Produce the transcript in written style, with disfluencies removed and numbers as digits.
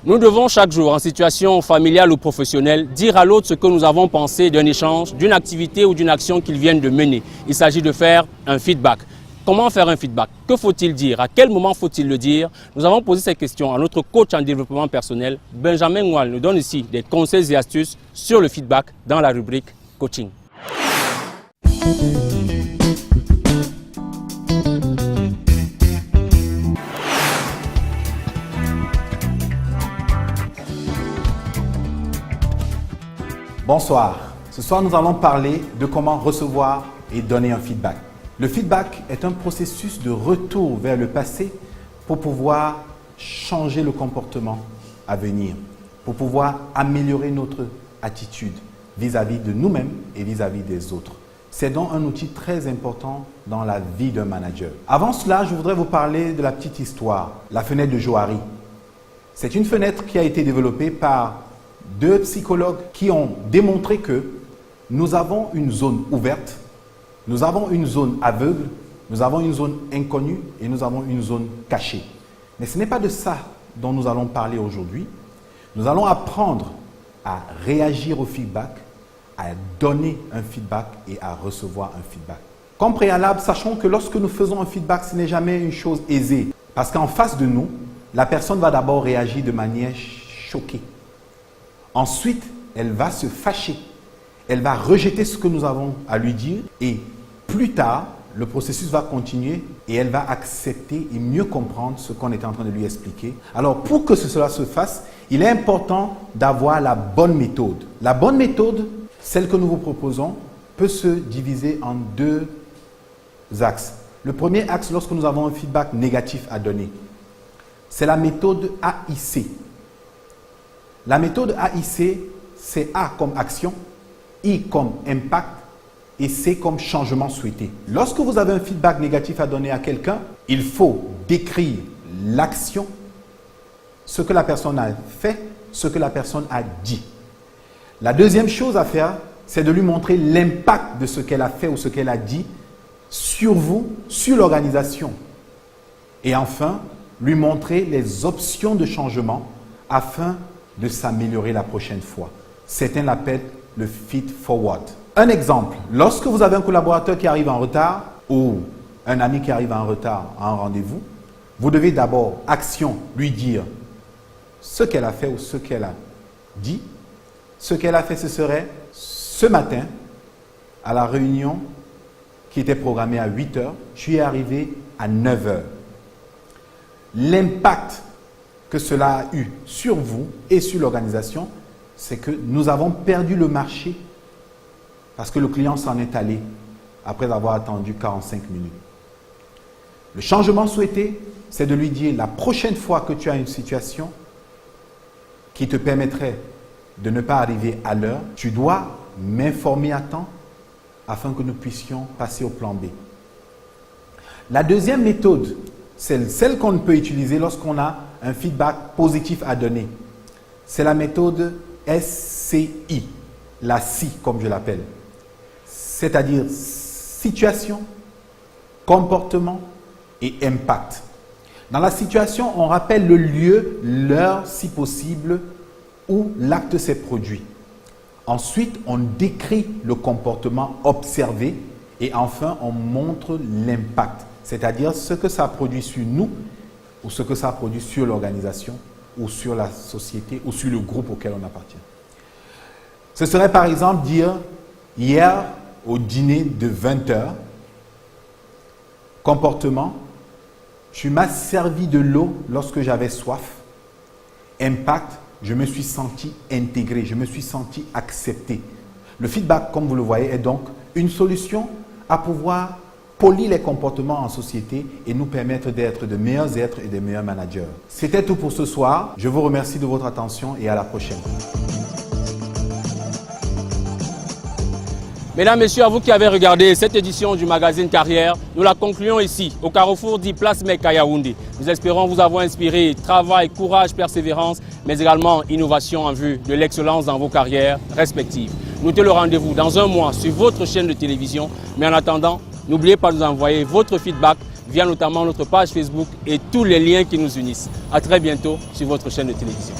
Nous devons chaque jour, en situation familiale ou professionnelle, dire à l'autre ce que nous avons pensé d'un échange, d'une activité ou d'une action qu'ils viennent de mener. Il s'agit de faire un feedback. Comment faire un feedback? Que faut-il dire? À quel moment faut-il le dire? Nous avons posé ces questions à notre coach en développement personnel. Benjamin Ngoual nous donne ici des conseils et astuces sur le feedback dans la rubrique coaching. Bonsoir. Ce soir, nous allons parler de comment recevoir et donner un feedback. Le feedback est un processus de retour vers le passé pour pouvoir changer le comportement à venir, pour pouvoir améliorer notre attitude vis-à-vis de nous-mêmes et vis-à-vis des autres. C'est donc un outil très important dans la vie d'un manager. Avant cela, je voudrais vous parler de la petite histoire, la fenêtre de Johari. C'est une fenêtre qui a été développée par deux psychologues qui ont démontré que nous avons une zone ouverte, nous avons une zone aveugle, nous avons une zone inconnue et nous avons une zone cachée. Mais ce n'est pas de ça dont nous allons parler aujourd'hui. Nous allons apprendre à réagir au feedback, à donner un feedback et à recevoir un feedback. Comme préalable, sachons que lorsque nous faisons un feedback, ce n'est jamais une chose aisée. Parce qu'en face de nous, la personne va d'abord réagir de manière choquée. Ensuite, elle va se fâcher. Elle va rejeter ce que nous avons à lui dire et plus tard, le processus va continuer et elle va accepter et mieux comprendre ce qu'on est en train de lui expliquer. Alors, pour que cela se fasse, il est important d'avoir la bonne méthode. La bonne méthode, celle que nous vous proposons, peut se diviser en deux axes. Le premier axe, lorsque nous avons un feedback négatif à donner, c'est la méthode AIC. La méthode AIC, c'est A comme action, I comme impact et C comme changement souhaité. Lorsque vous avez un feedback négatif à donner à quelqu'un, il faut décrire l'action, ce que la personne a fait, ce que la personne a dit. La deuxième chose à faire, c'est de lui montrer l'impact de ce qu'elle a fait ou ce qu'elle a dit sur vous, sur l'organisation. Et enfin, lui montrer les options de changement afin de s'améliorer la prochaine fois. Certains l'appellent le feed forward. Un exemple, lorsque vous avez un collaborateur qui arrive en retard ou un ami qui arrive en retard à un rendez-vous, vous devez d'abord, action, lui dire ce qu'elle a fait ou ce qu'elle a dit. Ce qu'elle a fait, ce serait ce matin, à la réunion qui était programmée à 8 h, je suis arrivé à 9 h. L'impact que cela a eu sur vous et sur l'organisation, c'est que nous avons perdu le marché parce que le client s'en est allé après avoir attendu 45 minutes. Le changement souhaité, c'est de lui dire la prochaine fois que tu as une situation qui te permettrait de ne pas arriver à l'heure, tu dois m'informer à temps afin que nous puissions passer au plan B. La deuxième méthode, c'est celle qu'on peut utiliser lorsqu'on a un feedback positif à donner. C'est la méthode SCI, la SI comme je l'appelle. C'est-à-dire situation, comportement et impact. Dans la situation, on rappelle le lieu, l'heure si possible, où l'acte s'est produit. Ensuite, on décrit le comportement observé et enfin, on montre l'impact, c'est-à-dire ce que ça produit sur nous ou ce que ça produit sur l'organisation ou sur la société ou sur le groupe auquel on appartient. Ce serait par exemple dire, hier au dîner de 20 h, comportement, tu m'as servi de l'eau lorsque j'avais soif. Impact, je me suis senti intégré, je me suis senti accepté. Le feedback, comme vous le voyez, est donc une solution à pouvoir polir les comportements en société et nous permettre d'être de meilleurs êtres et de meilleurs managers. C'était tout pour ce soir. Je vous remercie de votre attention et à la prochaine. Mesdames, Messieurs, à vous qui avez regardé cette édition du magazine Carrière, nous la concluons ici, au Carrefour dit Place Mecca Yaoundé. Nous espérons vous avoir inspiré travail, courage, persévérance, mais également innovation en vue de l'excellence dans vos carrières respectives. Notez le rendez-vous dans un mois sur votre chaîne de télévision, mais en attendant, n'oubliez pas de nous envoyer votre feedback via notamment notre page Facebook et tous les liens qui nous unissent. À très bientôt sur votre chaîne de télévision.